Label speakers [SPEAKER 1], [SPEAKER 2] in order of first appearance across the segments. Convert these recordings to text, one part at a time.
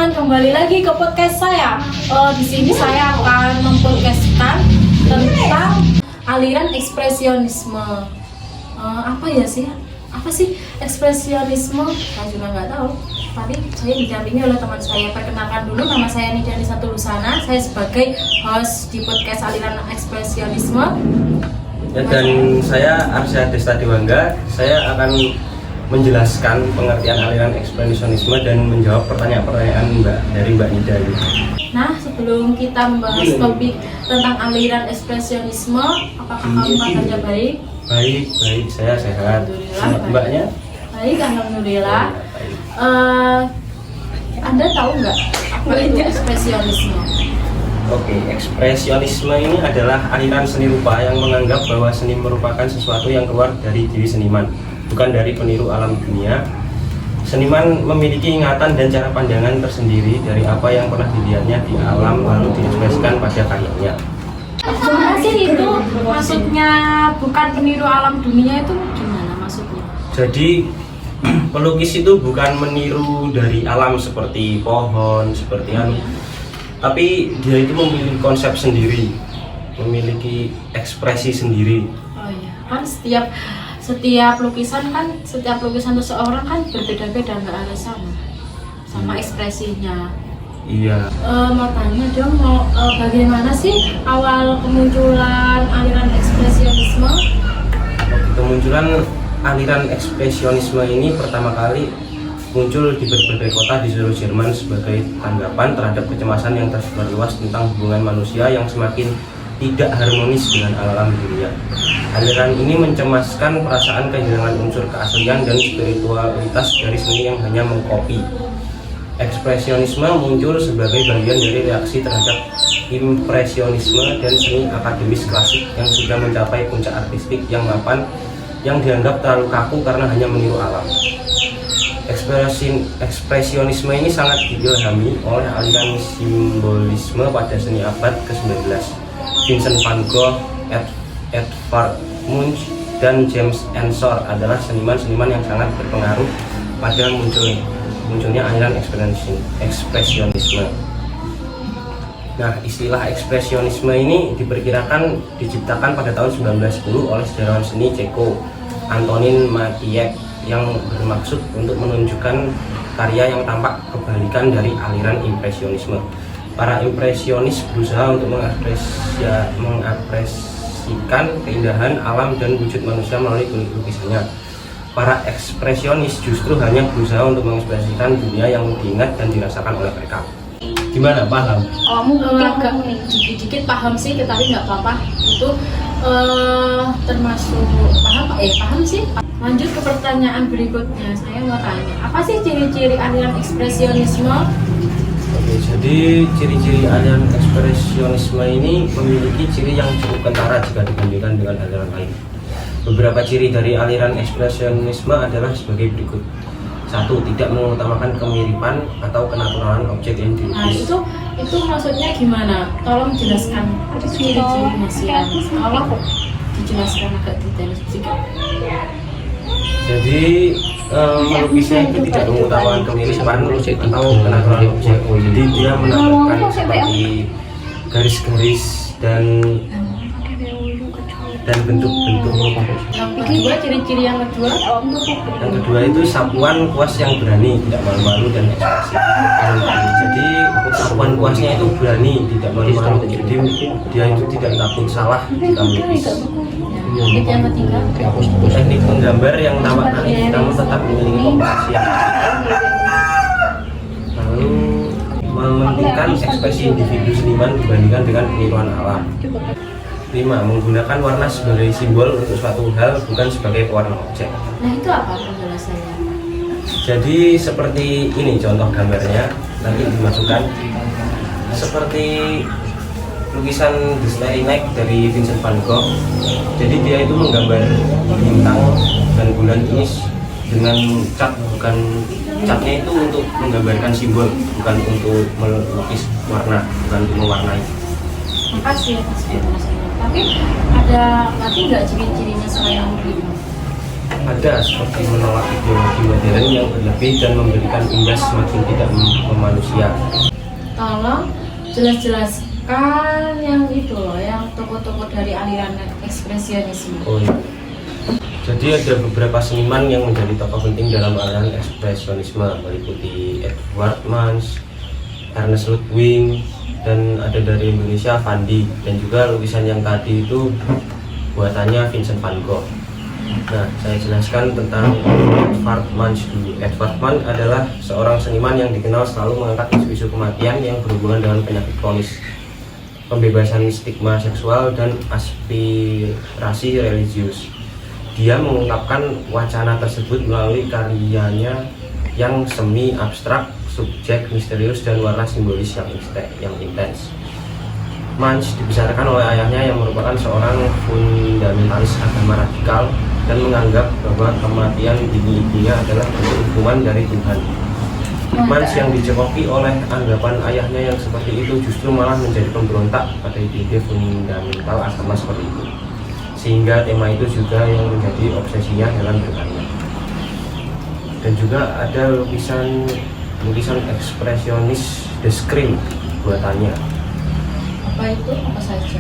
[SPEAKER 1] teman-teman, kembali lagi ke podcast saya. Di sini saya akan mempodcastkan tentang aliran ekspresionisme. Apa ya sih? Apa sih ekspresionisme? Saya juga nggak tahu. Tapi saya didampingi oleh teman saya. Perkenalkan dulu, nama saya Nidani Satulusana. Saya sebagai host di podcast aliran ekspresionisme.
[SPEAKER 2] Dan saya Arsya Desta Dewangga. Saya akan menjelaskan pengertian aliran ekspresionisme dan menjawab pertanyaan-pertanyaan Mbak Nida ini.
[SPEAKER 1] Nah, sebelum kita membahas topik tentang aliran ekspresionisme, apakah kamu kabarnya baik?
[SPEAKER 2] Baik, saya sehat.
[SPEAKER 1] Alhamdulillah.
[SPEAKER 2] Mbaknya?
[SPEAKER 1] Baik, alhamdulillah.
[SPEAKER 2] Baik.
[SPEAKER 1] Anda tahu nggak apa itu ekspresionisme?
[SPEAKER 2] Oke, ekspresionisme ini adalah aliran seni rupa yang menganggap bahwa seni merupakan sesuatu yang keluar dari diri seniman, bukan dari peniru alam dunia. Seniman memiliki ingatan dan cara pandangan tersendiri dari apa yang pernah dilihatnya di alam lalu diekspresikan pada karyanya.
[SPEAKER 1] Gimana sih itu? Maksudnya bukan peniru alam dunia itu gimana maksudnya?
[SPEAKER 2] Jadi pelukis itu bukan meniru dari alam seperti pohon, seperti tapi dia itu memiliki konsep sendiri, memiliki ekspresi sendiri.
[SPEAKER 1] Oh iya, kan setiap lukisan seseorang kan berbeda-beda, nggak ada sama ekspresinya.
[SPEAKER 2] Iya.
[SPEAKER 1] Mau tanya dong, bagaimana sih awal kemunculan aliran ekspresionisme?
[SPEAKER 2] Kemunculan aliran ekspresionisme ini pertama kali muncul di berbagai kota di seluruh Jerman sebagai tanggapan terhadap kecemasan yang tersebar luas tentang hubungan manusia yang semakin tidak harmonis dengan alam dunia. Aliran ini mencemaskan perasaan kehilangan unsur keaslian dan spiritualitas dari seni yang hanya mengkopi. Ekspresionisme muncul sebagai bagian dari reaksi terhadap impresionisme dan seni akademis klasik yang sudah mencapai puncak artistik yang mapan yang dianggap terlalu kaku karena hanya meniru alam. Ekspresionisme ini sangat diilhami oleh aliran simbolisme pada seni abad ke-19. Vincent van Gogh, Edvard Munch, dan James Ensor adalah seniman-seniman yang sangat berpengaruh pada munculnya aliran ekspresionisme. Nah, istilah ekspresionisme ini diperkirakan diciptakan pada tahun 1910 oleh sejarawan seni Ceko Antonin Matijek yang bermaksud untuk menunjukkan karya yang tampak kebalikan dari aliran impresionisme. Para impresionis berusaha untuk mengapresiasikan keindahan alam dan wujud manusia melalui lukisannya. Para ekspresionis justru hanya berusaha untuk mengekspresikan dunia yang diingat dan dirasakan oleh mereka. Gimana, paham?
[SPEAKER 1] Agak dikit-dikit paham sih, tetapi nggak apa-apa. Itu termasuk paham sih. Lanjut ke pertanyaan berikutnya. Saya mau tanya, apa sih ciri-ciri aliran ekspresionisme?
[SPEAKER 2] Oke, jadi ciri-ciri aliran ekspresionisme ini memiliki ciri yang cukup kentara jika dibandingkan dengan aliran lain. Beberapa ciri dari aliran ekspresionisme adalah sebagai berikut. 1. Tidak mengutamakan kemiripan atau kenaturalan objek yang dilukis.
[SPEAKER 1] Nah, itu maksudnya gimana? Tolong jelaskan ciri-cirinya sih. Tolong dijelaskan agak detail sedikit.
[SPEAKER 2] Jadi melukisnya itu tidak mengutamakan kemiripan atau kenaturalan objek. Jadi dia menampilkan seperti garis-garis dan bentuk-bentuk.
[SPEAKER 1] Ciri-ciri yang kedua
[SPEAKER 2] itu sapuan kuas yang berani, tidak malu-malu dan ekspresif. Jadi sapuan kuasnya itu berani, tidak malu-malu. Jadi dia itu tidak takut salah jika melukis.
[SPEAKER 1] yang ketiga
[SPEAKER 2] Teknik menggambar yang tampak naif namun tetap memiliki komposisi yang lalu mementingkan ekspresi individu seniman dibandingkan dengan peniruan alam. 5. Menggunakan warna sebagai simbol untuk suatu hal, bukan sebagai pewarna objek.
[SPEAKER 1] Nah, itu apa penjelasannya?
[SPEAKER 2] Jadi seperti ini contoh gambarnya, nanti dimasukkan seperti lukisan The Starry Night dari Vincent van Gogh. Jadi dia itu menggambar bintang dan bulan ini dengan cat, bukan catnya itu untuk menggambarkan simbol, bukan untuk melukis warna, bukan untuk mewarnai.
[SPEAKER 1] Makasih atas penjelasannya. Tapi ada nggak ciri-cirinya selain itu?
[SPEAKER 2] ada seperti menolak ideologi modern yang berlebih dan memberikan imbas semakin tidak memanusia.
[SPEAKER 1] Tolong jelas-jelaskan yang itu loh, yang tokoh-tokoh dari aliran ekspresionisme.
[SPEAKER 2] Oh, iya. Jadi ada beberapa seniman yang menjadi tokoh penting dalam aliran ekspresionisme, meliputi Edvard Munch, Ernest Ludwig, dan ada dari Indonesia Fandi, dan juga lukisan yang tadi itu buatannya Vincent van Gogh. Nah, saya jelaskan tentang Edvard Munch dulu. Edvard Munch adalah seorang seniman yang dikenal selalu mengangkat isu-isu kematian yang berhubungan dengan penyakit kronis, pembebasan stigma seksual, dan aspirasi religius. Dia mengungkapkan wacana tersebut melalui karyanya yang semi abstrak, subjek misterius, dan warna simbolis yang intens. Munch dibesarkan oleh ayahnya yang merupakan seorang fundamentalis agama radikal dan menganggap bahwa kematian ibunya adalah bentuk hukuman dari Tuhan. Munch yang dicekoki oleh anggapan ayahnya yang seperti itu justru malah menjadi pemberontak pada ide fundamental agama seperti itu, sehingga tema itu juga yang menjadi obsesinya dalam berkarya. Dan juga ada lukisan ekspresionis The Scream buatannya.
[SPEAKER 1] Apa itu? Apa saja?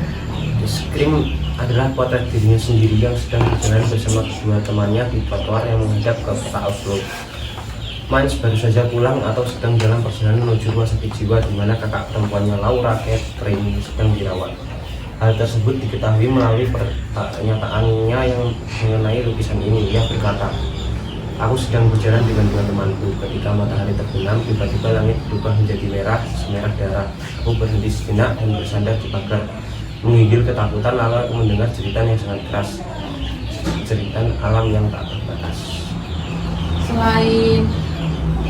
[SPEAKER 2] The Scream adalah potret dirinya sendiri yang sedang berjalan bersama kedua temannya di trotoar yang menghadap ke kota Oslo. Munch baru saja pulang atau sedang dalam perjalanan menuju rumah sakit jiwa di mana kakak perempuannya Laura Catherine sedang dirawat. Hal tersebut diketahui melalui pernyataannya yang mengenai lukisan ini. Ia berkata, "Aku sedang berjalan dengan dua temanku. Ketika matahari terbenam, tiba-tiba langit berubah menjadi merah, semerah darah. Aku berhenti sejenak dan bersandar di pagar, menggigil ketakutan, lalu aku mendengar jeritan yang sangat keras, jeritan alam yang tak terbatas."
[SPEAKER 1] Selain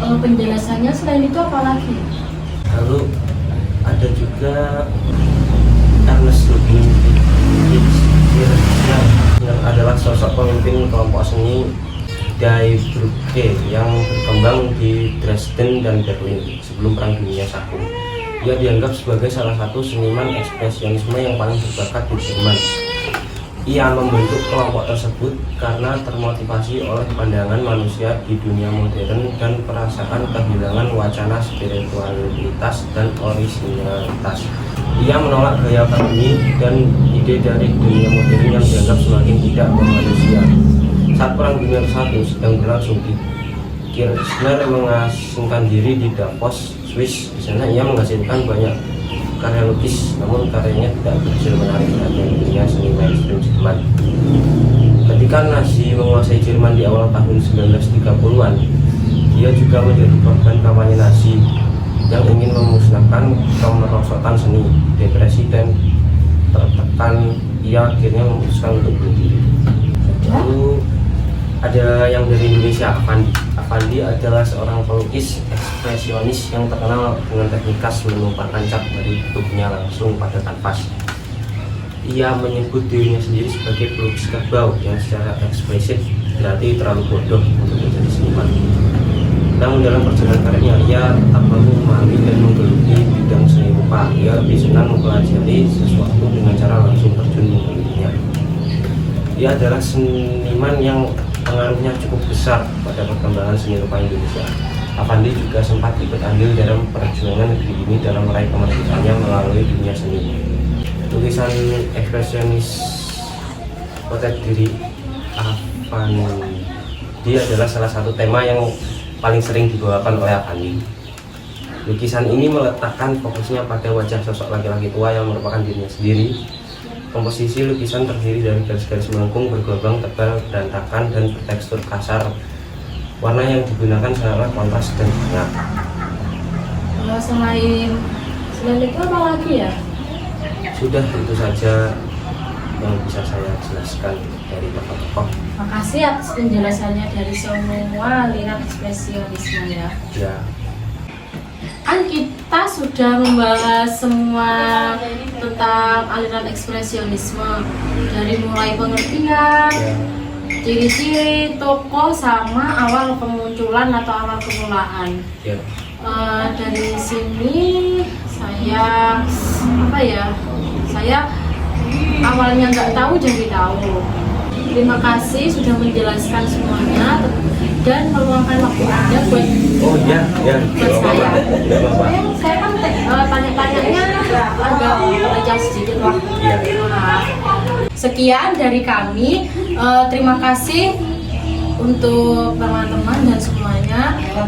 [SPEAKER 1] penjelasannya, selain itu apa lagi?
[SPEAKER 2] Lalu ada juga Ernest Ludwig yang adalah sosok pemimpin kelompok seni Die Brücke yang berkembang di Dresden dan Berlin sebelum Perang Dunia I. Ia dianggap sebagai salah satu seniman ekspresionisme yang paling berbakat di Jerman. Ia membentuk kelompok tersebut karena termotivasi oleh pandangan manusia di dunia modern dan perasaan kehilangan wacana spiritualitas dan orisinalitas. Ia menolak gaya akademi dan ide dari dunia modern yang dianggap semakin tidak bermanusia. Saat Perang Dunia I sedang berlangsung, Kirchner mengasingkan diri di Davos, Swiss. Di sana ia menghasilkan banyak karya lukis, namun karyanya tidak berhasil menarik perhatian dunia seni mainstream Jerman. Ketika Nazi menguasai Jerman di awal tahun 1930-an, dia juga menjadi korban kampanye Nazi yang ingin memusnahkan kemerosotan seni. Depresi dan tertekan, ia akhirnya memutuskan untuk bunuh diri. Lalu ada yang dari Indonesia, Avandi adalah seorang pelukis ekspresionis yang terkenal dengan teknik khas menumpahkan cat dari tubuhnya langsung pada kanvas. Ia menyebut dirinya sendiri sebagai pelukis kerbau yang secara ekspresif berarti terlalu bodoh untuk menjadi seniman. Namun dalam perjalanan karyanya, ia tak perlu memahami dan menggeluti bidang seni rupa. Ia lebih senang mempelajari sesuatu dengan cara langsung terjun menggelutinya. Ia adalah seniman yang pengaruhnya cukup besar pada perkembangan seni rupa Indonesia. Avandi juga sempat ikut andil dalam perjuangan negeri ini dalam meraih kemerdekaannya melalui dunia seni. Tulisan ekspresionis potret diri Avandi adalah salah satu tema yang paling sering dibawakan oleh Avandi. Lukisan ini meletakkan fokusnya pada wajah sosok laki-laki tua yang merupakan dirinya sendiri. Komposisi lukisan terdiri dari garis-garis melengkung bergelombang tebal, berantakan, dan bertekstur kasar. Warna yang digunakan sangatlah kontras dan hangat.
[SPEAKER 1] Selain itu apa lagi ya?
[SPEAKER 2] Sudah, itu saja yang bisa saya jelaskan dari tokoh-tokoh.
[SPEAKER 1] Makasih atas penjelasannya dari semua aliran ekspresionisme ya.
[SPEAKER 2] Ya,
[SPEAKER 1] Kan kita sudah membahas semua tentang aliran ekspresionisme, dari mulai pengertian, ciri-ciri tokoh, sama awal kemunculan atau awal kemulaan.
[SPEAKER 2] ya.
[SPEAKER 1] Dari sini saya saya awalnya nggak tahu jadi tahu. Terima kasih sudah menjelaskan semuanya dan meluangkan waktu Anda buat
[SPEAKER 2] Oh iya, ya.
[SPEAKER 1] buat saya.
[SPEAKER 2] Nggak apa-apa.
[SPEAKER 1] Saya kan tanya-tanyanya agak panjang sedikit lah.
[SPEAKER 2] Iya.
[SPEAKER 1] Nah, sekian dari kami. Terima kasih untuk teman-teman dan semuanya.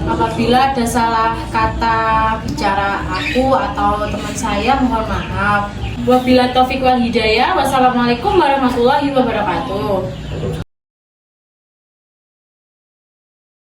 [SPEAKER 1] Apabila ada salah kata bicara aku atau teman saya, mohon maaf. Wabillahi taufiq wal hidayah. Wassalamualaikum warahmatullahi wabarakatuh.